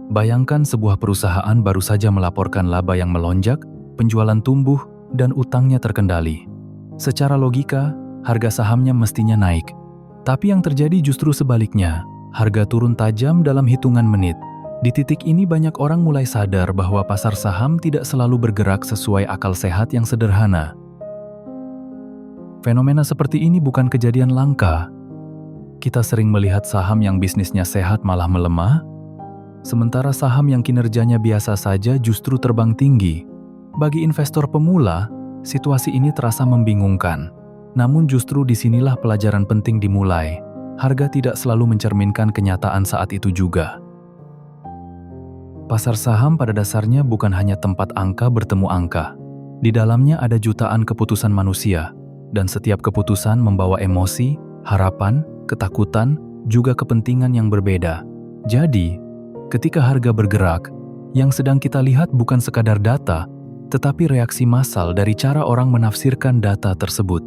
Bayangkan sebuah perusahaan baru saja melaporkan laba yang melonjak, penjualan tumbuh, dan utangnya terkendali. Secara logika, harga sahamnya mestinya naik. Tapi yang terjadi justru sebaliknya, harga turun tajam dalam hitungan menit. Di titik ini banyak orang mulai sadar bahwa pasar saham tidak selalu bergerak sesuai akal sehat yang sederhana. Fenomena seperti ini bukan kejadian langka. Kita sering melihat saham yang bisnisnya sehat malah melemah, sementara saham yang kinerjanya biasa saja justru terbang tinggi. Bagi investor pemula, situasi ini terasa membingungkan. Namun justru disinilah pelajaran penting dimulai. Harga tidak selalu mencerminkan kenyataan saat itu juga. Pasar saham pada dasarnya bukan hanya tempat angka bertemu angka. Di dalamnya ada jutaan keputusan manusia, dan setiap keputusan membawa emosi, harapan, ketakutan, juga kepentingan yang berbeda. Jadi, ketika harga bergerak, yang sedang kita lihat bukan sekadar data, tetapi reaksi massal dari cara orang menafsirkan data tersebut.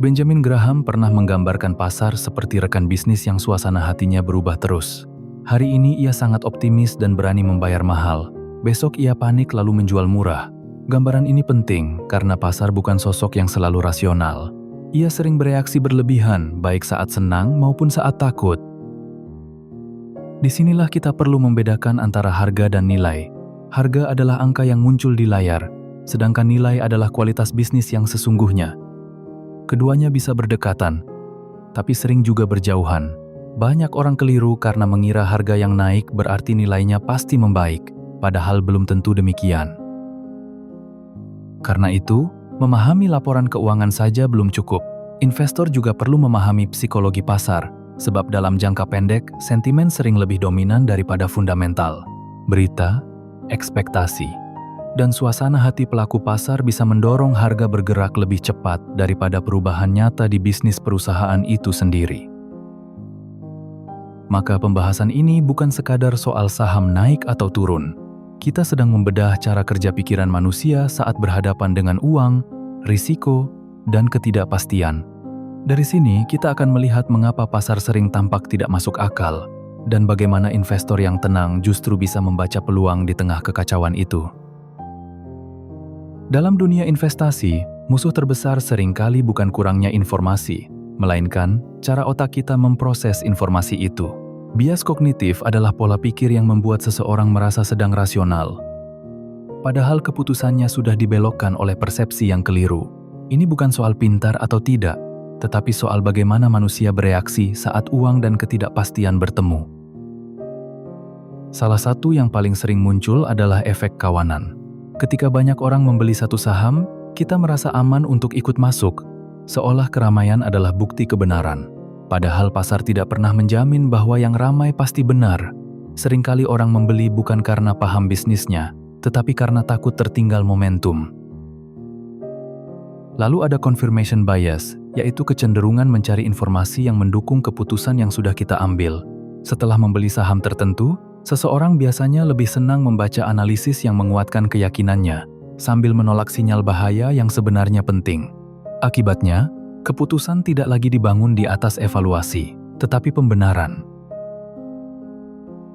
Benjamin Graham pernah menggambarkan pasar seperti rekan bisnis yang suasana hatinya berubah terus. Hari ini ia sangat optimis dan berani membayar mahal. Besok ia panik lalu menjual murah. Gambaran ini penting karena pasar bukan sosok yang selalu rasional. Ia sering bereaksi berlebihan, baik saat senang maupun saat takut. Disinilah kita perlu membedakan antara harga dan nilai. Harga adalah angka yang muncul di layar, sedangkan nilai adalah kualitas bisnis yang sesungguhnya. Keduanya bisa berdekatan, tapi sering juga berjauhan. Banyak orang keliru karena mengira harga yang naik berarti nilainya pasti membaik, padahal belum tentu demikian. Karena itu, memahami laporan keuangan saja belum cukup. Investor juga perlu memahami psikologi pasar, sebab dalam jangka pendek, sentimen sering lebih dominan daripada fundamental. Berita, ekspektasi, dan suasana hati pelaku pasar bisa mendorong harga bergerak lebih cepat daripada perubahan nyata di bisnis perusahaan itu sendiri. Maka pembahasan ini bukan sekadar soal saham naik atau turun. Kita sedang membedah cara kerja pikiran manusia saat berhadapan dengan uang, risiko, dan ketidakpastian. Dari sini kita akan melihat mengapa pasar sering tampak tidak masuk akal, dan bagaimana investor yang tenang justru bisa membaca peluang di tengah kekacauan itu. Dalam dunia investasi, musuh terbesar seringkali bukan kurangnya informasi, melainkan cara otak kita memproses informasi itu. Bias kognitif adalah pola pikir yang membuat seseorang merasa sedang rasional, padahal keputusannya sudah dibelokkan oleh persepsi yang keliru. Ini bukan soal pintar atau tidak, tetapi soal bagaimana manusia bereaksi saat uang dan ketidakpastian bertemu. Salah satu yang paling sering muncul adalah efek kawanan. Ketika banyak orang membeli satu saham, kita merasa aman untuk ikut masuk, seolah keramaian adalah bukti kebenaran. Padahal pasar tidak pernah menjamin bahwa yang ramai pasti benar. Seringkali orang membeli bukan karena paham bisnisnya, tetapi karena takut tertinggal momentum. Lalu ada confirmation bias, yaitu kecenderungan mencari informasi yang mendukung keputusan yang sudah kita ambil. Setelah membeli saham tertentu, seseorang biasanya lebih senang membaca analisis yang menguatkan keyakinannya, sambil menolak sinyal bahaya yang sebenarnya penting. Akibatnya, keputusan tidak lagi dibangun di atas evaluasi, tetapi pembenaran.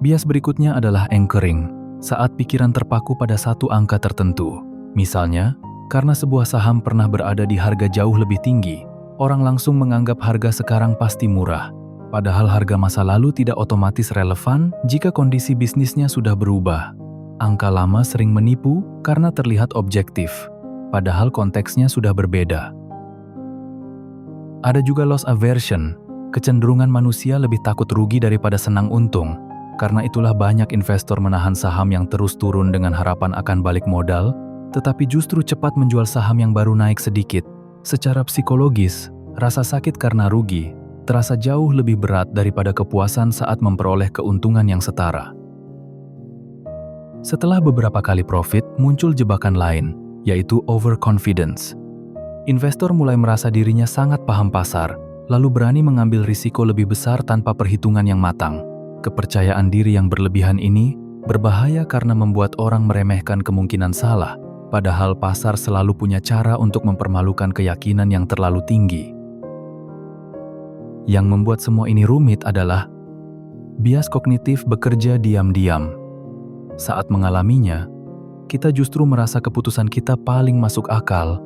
Bias berikutnya adalah anchoring, saat pikiran terpaku pada satu angka tertentu. Misalnya, karena sebuah saham pernah berada di harga jauh lebih tinggi, orang langsung menganggap harga sekarang pasti murah. Padahal harga masa lalu tidak otomatis relevan jika kondisi bisnisnya sudah berubah. Angka lama sering menipu karena terlihat objektif, padahal konteksnya sudah berbeda. Ada juga loss aversion, kecenderungan manusia lebih takut rugi daripada senang untung. Karena itulah banyak investor menahan saham yang terus turun dengan harapan akan balik modal, tetapi justru cepat menjual saham yang baru naik sedikit. Secara psikologis, rasa sakit karena rugi terasa jauh lebih berat daripada kepuasan saat memperoleh keuntungan yang setara. Setelah beberapa kali profit, muncul jebakan lain, yaitu overconfidence. Investor mulai merasa dirinya sangat paham pasar, lalu berani mengambil risiko lebih besar tanpa perhitungan yang matang. Kepercayaan diri yang berlebihan ini berbahaya karena membuat orang meremehkan kemungkinan salah, padahal pasar selalu punya cara untuk mempermalukan keyakinan yang terlalu tinggi. Yang membuat semua ini rumit adalah Bias kognitif bekerja diam-diam. Saat mengalaminya, kita justru merasa keputusan kita paling masuk akal.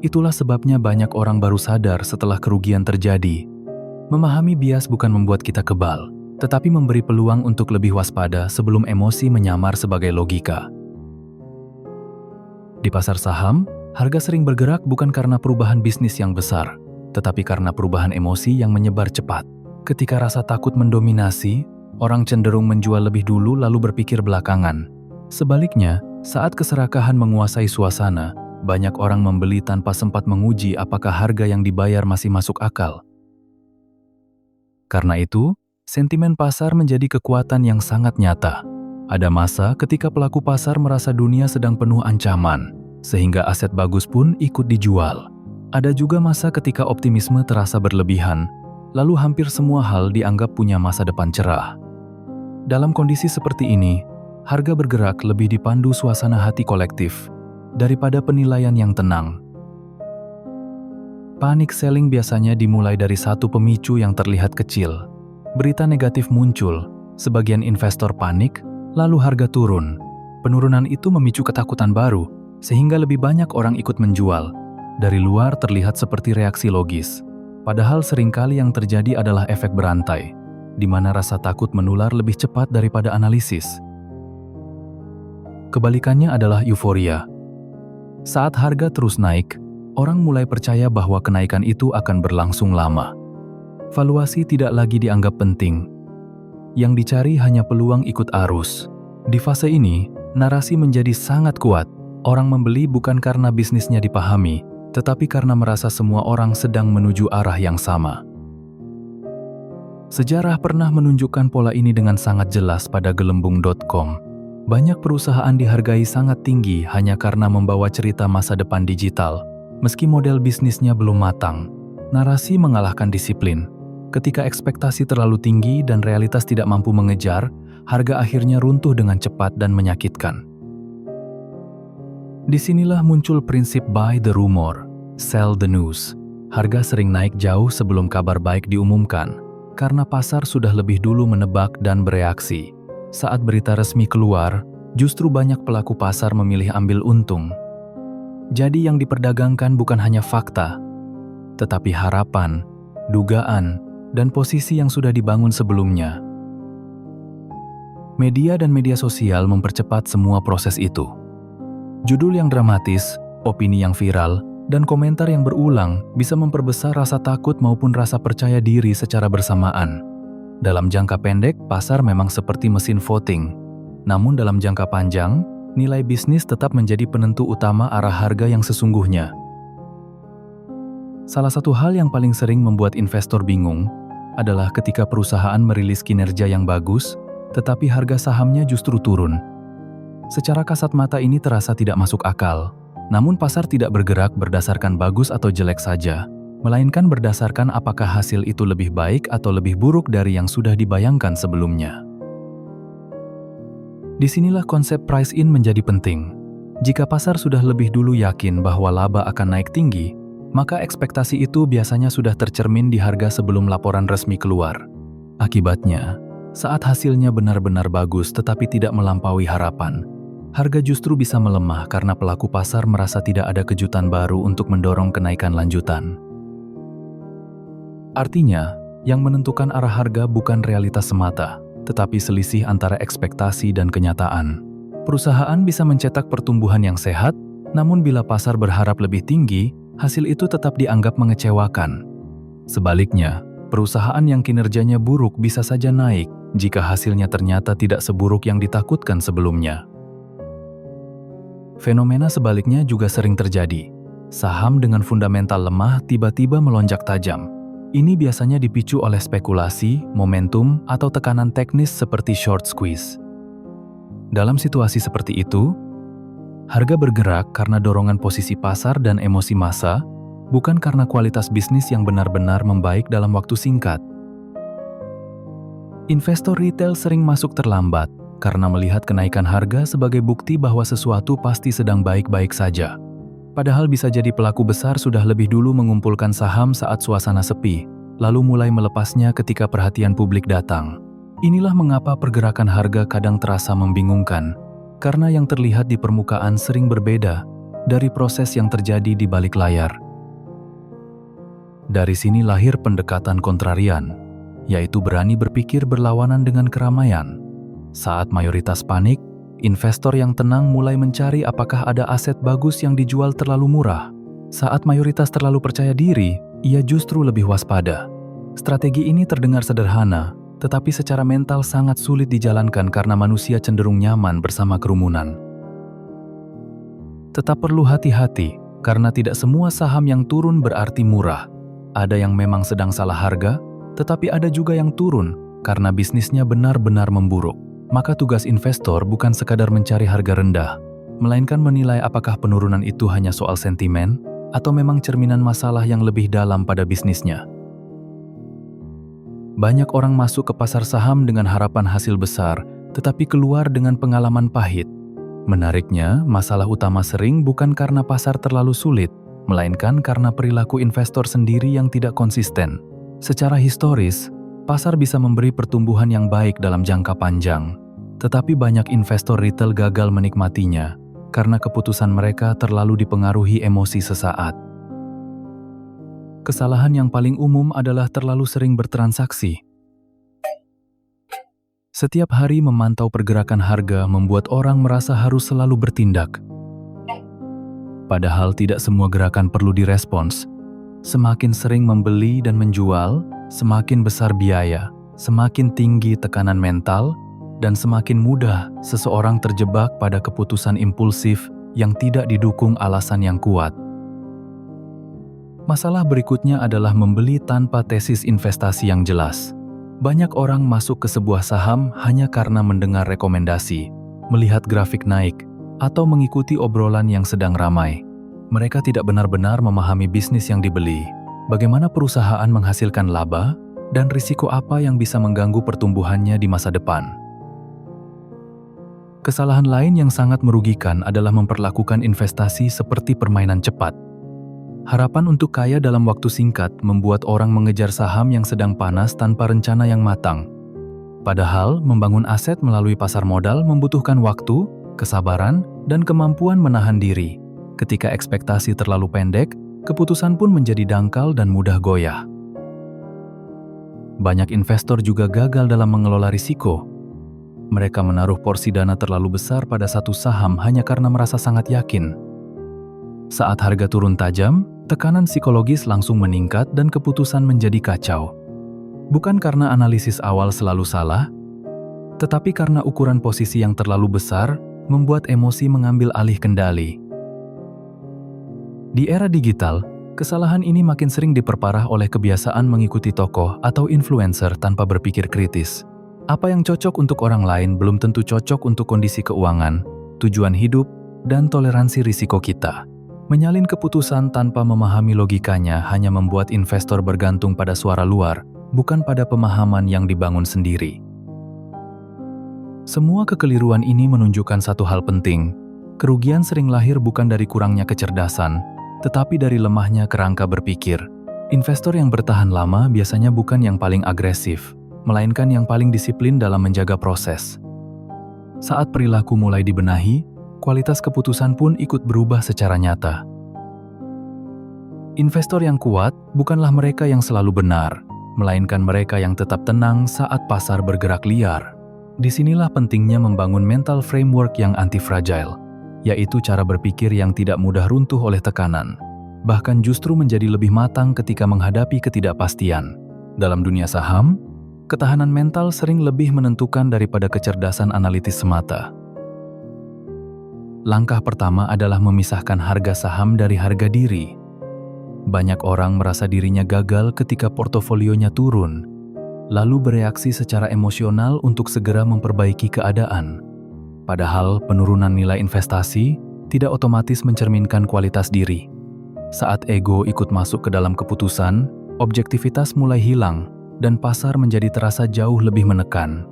Itulah sebabnya banyak orang baru sadar setelah kerugian terjadi. Memahami bias bukan membuat kita kebal, tetapi memberi peluang untuk lebih waspada sebelum emosi menyamar sebagai logika. Di pasar saham, harga sering bergerak bukan karena perubahan bisnis yang besar, tetapi karena perubahan emosi yang menyebar cepat. Ketika rasa takut mendominasi, orang cenderung menjual lebih dulu lalu berpikir belakangan. Sebaliknya, saat keserakahan menguasai suasana, banyak orang membeli tanpa sempat menguji apakah harga yang dibayar masih masuk akal. Karena itu, sentimen pasar menjadi kekuatan yang sangat nyata. Ada masa ketika pelaku pasar merasa dunia sedang penuh ancaman, sehingga aset bagus pun ikut dijual. Ada juga masa ketika optimisme terasa berlebihan, lalu hampir semua hal dianggap punya masa depan cerah. Dalam kondisi seperti ini, harga bergerak lebih dipandu suasana hati kolektif daripada penilaian yang tenang. Panic selling biasanya dimulai dari satu pemicu yang terlihat kecil. Berita negatif muncul, sebagian investor panik, lalu harga turun. Penurunan itu memicu ketakutan baru, sehingga lebih banyak orang ikut menjual. Dari luar terlihat seperti reaksi logis. Padahal seringkali yang terjadi adalah efek berantai, di mana rasa takut menular lebih cepat daripada analisis. Kebalikannya adalah euforia. Saat harga terus naik, orang mulai percaya bahwa kenaikan itu akan berlangsung lama. Valuasi tidak lagi dianggap penting. Yang dicari hanya peluang ikut arus. Di fase ini, narasi menjadi sangat kuat. Orang membeli bukan karena bisnisnya dipahami, tetapi karena merasa semua orang sedang menuju arah yang sama. Sejarah pernah menunjukkan pola ini dengan sangat jelas pada gelembung.com. Banyak perusahaan dihargai sangat tinggi hanya karena membawa cerita masa depan digital. Meski model bisnisnya belum matang, narasi mengalahkan disiplin. Ketika ekspektasi terlalu tinggi dan realitas tidak mampu mengejar, harga akhirnya runtuh dengan cepat dan menyakitkan. Disinilah muncul prinsip buy the rumor, sell the news. Harga sering naik jauh sebelum kabar baik diumumkan, karena pasar sudah lebih dulu menebak dan bereaksi. Saat berita resmi keluar, justru banyak pelaku pasar memilih ambil untung. Jadi yang diperdagangkan bukan hanya fakta, tetapi harapan, dugaan, dan posisi yang sudah dibangun sebelumnya. Media dan media sosial mempercepat semua proses itu. Judul yang dramatis, opini yang viral, dan komentar yang berulang bisa memperbesar rasa takut maupun rasa percaya diri secara bersamaan. Dalam jangka pendek, pasar memang seperti mesin voting. Namun dalam jangka panjang, nilai bisnis tetap menjadi penentu utama arah harga yang sesungguhnya. Salah satu hal yang paling sering membuat investor bingung adalah ketika perusahaan merilis kinerja yang bagus, tetapi harga sahamnya justru turun. Secara kasat mata ini terasa tidak masuk akal, namun pasar tidak bergerak berdasarkan bagus atau jelek saja, melainkan berdasarkan apakah hasil itu lebih baik atau lebih buruk dari yang sudah dibayangkan sebelumnya. Disinilah konsep price in menjadi penting. Jika pasar sudah lebih dulu yakin bahwa laba akan naik tinggi, maka ekspektasi itu biasanya sudah tercermin di harga sebelum laporan resmi keluar. Akibatnya, saat hasilnya benar-benar bagus tetapi tidak melampaui harapan, harga justru bisa melemah karena pelaku pasar merasa tidak ada kejutan baru untuk mendorong kenaikan lanjutan. Artinya, yang menentukan arah harga bukan realitas semata, tetapi selisih antara ekspektasi dan kenyataan. Perusahaan bisa mencetak pertumbuhan yang sehat, namun bila pasar berharap lebih tinggi, hasil itu tetap dianggap mengecewakan. Sebaliknya, perusahaan yang kinerjanya buruk bisa saja naik jika hasilnya ternyata tidak seburuk yang ditakutkan sebelumnya. Fenomena sebaliknya juga sering terjadi. Saham dengan fundamental lemah tiba-tiba melonjak tajam. Ini biasanya dipicu oleh spekulasi, momentum, atau tekanan teknis seperti short squeeze. Dalam situasi seperti itu, harga bergerak karena dorongan posisi pasar dan emosi massa, bukan karena kualitas bisnis yang benar-benar membaik dalam waktu singkat. Investor retail sering masuk terlambat karena melihat kenaikan harga sebagai bukti bahwa sesuatu pasti sedang baik-baik saja. Padahal bisa jadi pelaku besar sudah lebih dulu mengumpulkan saham saat suasana sepi, lalu mulai melepasnya ketika perhatian publik datang. Inilah mengapa pergerakan harga kadang terasa membingungkan, karena yang terlihat di permukaan sering berbeda dari proses yang terjadi di balik layar. Dari sini lahir pendekatan kontrarian, yaitu berani berpikir berlawanan dengan keramaian. Saat mayoritas panik, investor yang tenang mulai mencari apakah ada aset bagus yang dijual terlalu murah. Saat mayoritas terlalu percaya diri, ia justru lebih waspada. Strategi ini terdengar sederhana, tetapi secara mental sangat sulit dijalankan karena manusia cenderung nyaman bersama kerumunan. Tetap perlu hati-hati, karena tidak semua saham yang turun berarti murah. Ada yang memang sedang salah harga, tetapi ada juga yang turun karena bisnisnya benar-benar memburuk. Maka tugas investor bukan sekadar mencari harga rendah, melainkan menilai apakah penurunan itu hanya soal sentimen atau memang cerminan masalah yang lebih dalam pada bisnisnya. Banyak orang masuk ke pasar saham dengan harapan hasil besar, tetapi keluar dengan pengalaman pahit. Menariknya, masalah utama sering bukan karena pasar terlalu sulit, melainkan karena perilaku investor sendiri yang tidak konsisten. Secara historis, pasar bisa memberi pertumbuhan yang baik dalam jangka panjang, tetapi banyak investor retail gagal menikmatinya karena keputusan mereka terlalu dipengaruhi emosi sesaat. Kesalahan yang paling umum adalah terlalu sering bertransaksi. Setiap hari memantau pergerakan harga membuat orang merasa harus selalu bertindak. Padahal tidak semua gerakan perlu direspons. Semakin sering membeli dan menjual, semakin besar biaya, semakin tinggi tekanan mental, dan semakin mudah seseorang terjebak pada keputusan impulsif yang tidak didukung alasan yang kuat. Masalah berikutnya adalah membeli tanpa tesis investasi yang jelas. Banyak orang masuk ke sebuah saham hanya karena mendengar rekomendasi, melihat grafik naik, atau mengikuti obrolan yang sedang ramai. Mereka tidak benar-benar memahami bisnis yang dibeli, bagaimana perusahaan menghasilkan laba, dan risiko apa yang bisa mengganggu pertumbuhannya di masa depan. Kesalahan lain yang sangat merugikan adalah memperlakukan investasi seperti permainan cepat. Harapan untuk kaya dalam waktu singkat membuat orang mengejar saham yang sedang panas tanpa rencana yang matang. Padahal, membangun aset melalui pasar modal membutuhkan waktu, kesabaran, dan kemampuan menahan diri. Ketika ekspektasi terlalu pendek, keputusan pun menjadi dangkal dan mudah goyah. Banyak investor juga gagal dalam mengelola risiko. Mereka menaruh porsi dana terlalu besar pada satu saham hanya karena merasa sangat yakin. Saat harga turun tajam, tekanan psikologis langsung meningkat dan keputusan menjadi kacau. Bukan karena analisis awal selalu salah, tetapi karena ukuran posisi yang terlalu besar membuat emosi mengambil alih kendali. Di era digital, kesalahan ini makin sering diperparah oleh kebiasaan mengikuti tokoh atau influencer tanpa berpikir kritis. Apa yang cocok untuk orang lain belum tentu cocok untuk kondisi keuangan, tujuan hidup, dan toleransi risiko kita. Menyalin keputusan tanpa memahami logikanya hanya membuat investor bergantung pada suara luar, bukan pada pemahaman yang dibangun sendiri. Semua kekeliruan ini menunjukkan satu hal penting. Kerugian sering lahir bukan dari kurangnya kecerdasan, tetapi dari lemahnya kerangka berpikir. Investor yang bertahan lama biasanya bukan yang paling agresif, melainkan yang paling disiplin dalam menjaga proses. Saat perilaku mulai dibenahi, kualitas keputusan pun ikut berubah secara nyata. Investor yang kuat bukanlah mereka yang selalu benar, melainkan mereka yang tetap tenang saat pasar bergerak liar. Disinilah pentingnya membangun mental framework yang anti-fragile, yaitu cara berpikir yang tidak mudah runtuh oleh tekanan, bahkan justru menjadi lebih matang ketika menghadapi ketidakpastian. Dalam dunia saham, ketahanan mental sering lebih menentukan daripada kecerdasan analitis semata. Langkah pertama adalah memisahkan harga saham dari harga diri. Banyak orang merasa dirinya gagal ketika portofolionya turun, lalu bereaksi secara emosional untuk segera memperbaiki keadaan. Padahal penurunan nilai investasi tidak otomatis mencerminkan kualitas diri. Saat ego ikut masuk ke dalam keputusan, objektivitas mulai hilang dan pasar menjadi terasa jauh lebih menekan.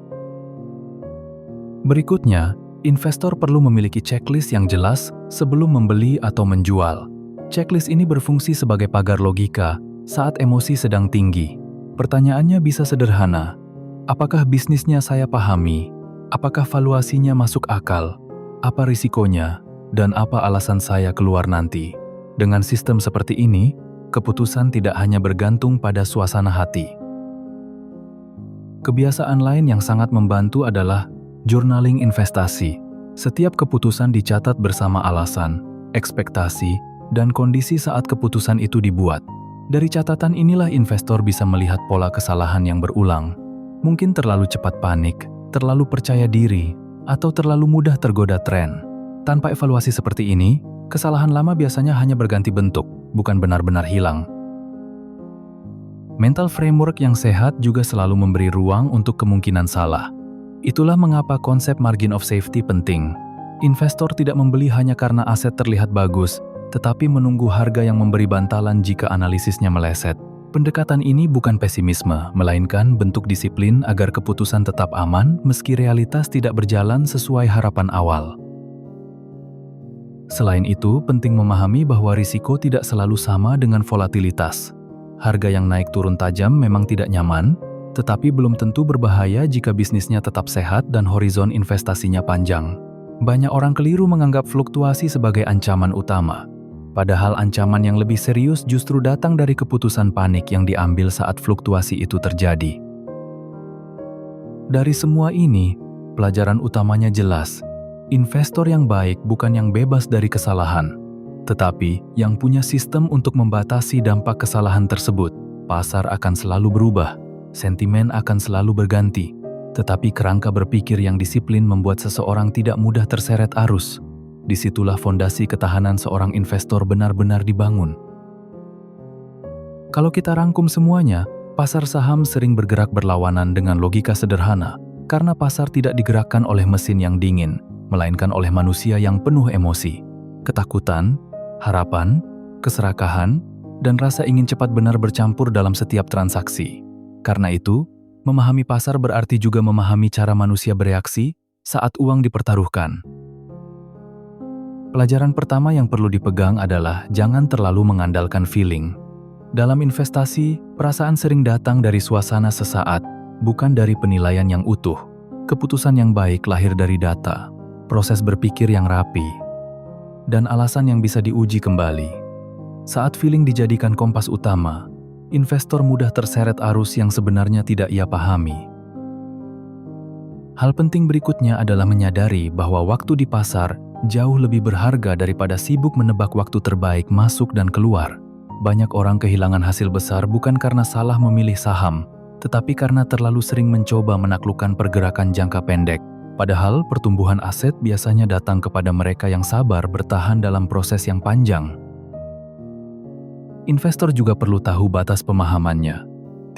Berikutnya, investor perlu memiliki checklist yang jelas sebelum membeli atau menjual. Checklist ini berfungsi sebagai pagar logika saat emosi sedang tinggi. Pertanyaannya bisa sederhana. Apakah bisnisnya saya pahami? Apakah valuasinya masuk akal? Apa risikonya? Dan apa alasan saya keluar nanti? Dengan sistem seperti ini, keputusan tidak hanya bergantung pada suasana hati. Kebiasaan lain yang sangat membantu adalah journaling investasi. Setiap keputusan dicatat bersama alasan, ekspektasi, dan kondisi saat keputusan itu dibuat. Dari catatan inilah investor bisa melihat pola kesalahan yang berulang. Mungkin terlalu cepat panik, terlalu percaya diri, atau terlalu mudah tergoda tren. Tanpa evaluasi seperti ini, kesalahan lama biasanya hanya berganti bentuk, bukan benar-benar hilang. Mental framework yang sehat juga selalu memberi ruang untuk kemungkinan salah. Itulah mengapa konsep margin of safety penting. Investor tidak membeli hanya karena aset terlihat bagus, tetapi menunggu harga yang memberi bantalan jika analisisnya meleset. Pendekatan ini bukan pesimisme, melainkan bentuk disiplin agar keputusan tetap aman meski realitas tidak berjalan sesuai harapan awal. Selain itu, penting memahami bahwa risiko tidak selalu sama dengan volatilitas. Harga yang naik turun tajam memang tidak nyaman, tetapi belum tentu berbahaya jika bisnisnya tetap sehat dan horizon investasinya panjang. Banyak orang keliru menganggap fluktuasi sebagai ancaman utama. Padahal ancaman yang lebih serius justru datang dari keputusan panik yang diambil saat fluktuasi itu terjadi. Dari semua ini, pelajaran utamanya jelas. Investor yang baik bukan yang bebas dari kesalahan, tetapi yang punya sistem untuk membatasi dampak kesalahan tersebut. Pasar akan selalu berubah, sentimen akan selalu berganti, tetapi kerangka berpikir yang disiplin membuat seseorang tidak mudah terseret arus. Disitulah fondasi ketahanan seorang investor benar-benar dibangun. Kalau kita rangkum semuanya, pasar saham sering bergerak berlawanan dengan logika sederhana, karena pasar tidak digerakkan oleh mesin yang dingin, melainkan oleh manusia yang penuh emosi. Ketakutan, harapan, keserakahan, dan rasa ingin cepat benar bercampur dalam setiap transaksi. Karena itu, memahami pasar berarti juga memahami cara manusia bereaksi saat uang dipertaruhkan. Pelajaran pertama yang perlu dipegang adalah jangan terlalu mengandalkan feeling. Dalam investasi, perasaan sering datang dari suasana sesaat, bukan dari penilaian yang utuh. Keputusan yang baik lahir dari data, proses berpikir yang rapi, dan alasan yang bisa diuji kembali. Saat feeling dijadikan kompas utama, investor mudah terseret arus yang sebenarnya tidak ia pahami. Hal penting berikutnya adalah menyadari bahwa waktu di pasar jauh lebih berharga daripada sibuk menebak waktu terbaik masuk dan keluar. Banyak orang kehilangan hasil besar bukan karena salah memilih saham, tetapi karena terlalu sering mencoba menaklukkan pergerakan jangka pendek. Padahal pertumbuhan aset biasanya datang kepada mereka yang sabar bertahan dalam proses yang panjang. Investor juga perlu tahu batas pemahamannya.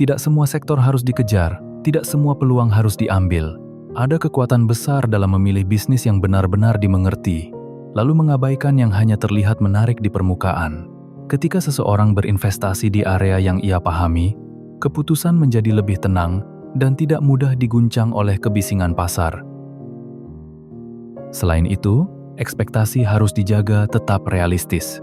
Tidak semua sektor harus dikejar, tidak semua peluang harus diambil. Ada kekuatan besar dalam memilih bisnis yang benar-benar dimengerti, lalu mengabaikan yang hanya terlihat menarik di permukaan. Ketika seseorang berinvestasi di area yang ia pahami, keputusan menjadi lebih tenang dan tidak mudah diguncang oleh kebisingan pasar. Selain itu, ekspektasi harus dijaga tetap realistis.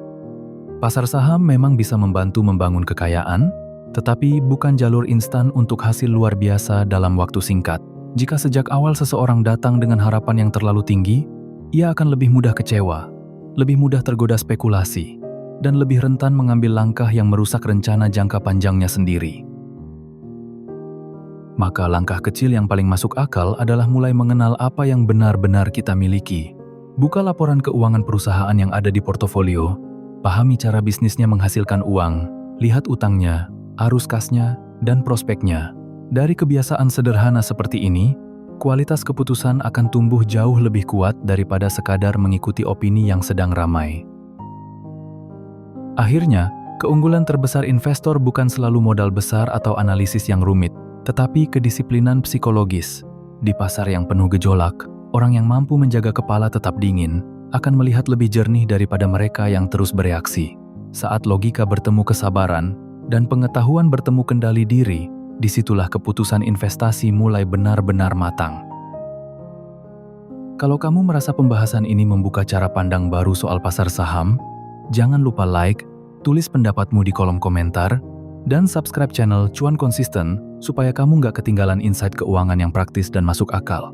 Pasar saham memang bisa membantu membangun kekayaan, tetapi bukan jalur instan untuk hasil luar biasa dalam waktu singkat. Jika sejak awal seseorang datang dengan harapan yang terlalu tinggi, ia akan lebih mudah kecewa, lebih mudah tergoda spekulasi, dan lebih rentan mengambil langkah yang merusak rencana jangka panjangnya sendiri. Maka langkah kecil yang paling masuk akal adalah mulai mengenal apa yang benar-benar kita miliki. Buka laporan keuangan perusahaan yang ada di portofolio, pahami cara bisnisnya menghasilkan uang, lihat utangnya, arus kasnya, dan prospeknya. Dari kebiasaan sederhana seperti ini, kualitas keputusan akan tumbuh jauh lebih kuat daripada sekadar mengikuti opini yang sedang ramai. Akhirnya, keunggulan terbesar investor bukan selalu modal besar atau analisis yang rumit, tetapi kedisiplinan psikologis. Di pasar yang penuh gejolak, orang yang mampu menjaga kepala tetap dingin akan melihat lebih jernih daripada mereka yang terus bereaksi. Saat logika bertemu kesabaran dan pengetahuan bertemu kendali diri, disitulah keputusan investasi mulai benar-benar matang. Kalau kamu merasa pembahasan ini membuka cara pandang baru soal pasar saham, jangan lupa like, tulis pendapatmu di kolom komentar, dan subscribe channel Cuan Konsisten supaya kamu nggak ketinggalan insight keuangan yang praktis dan masuk akal.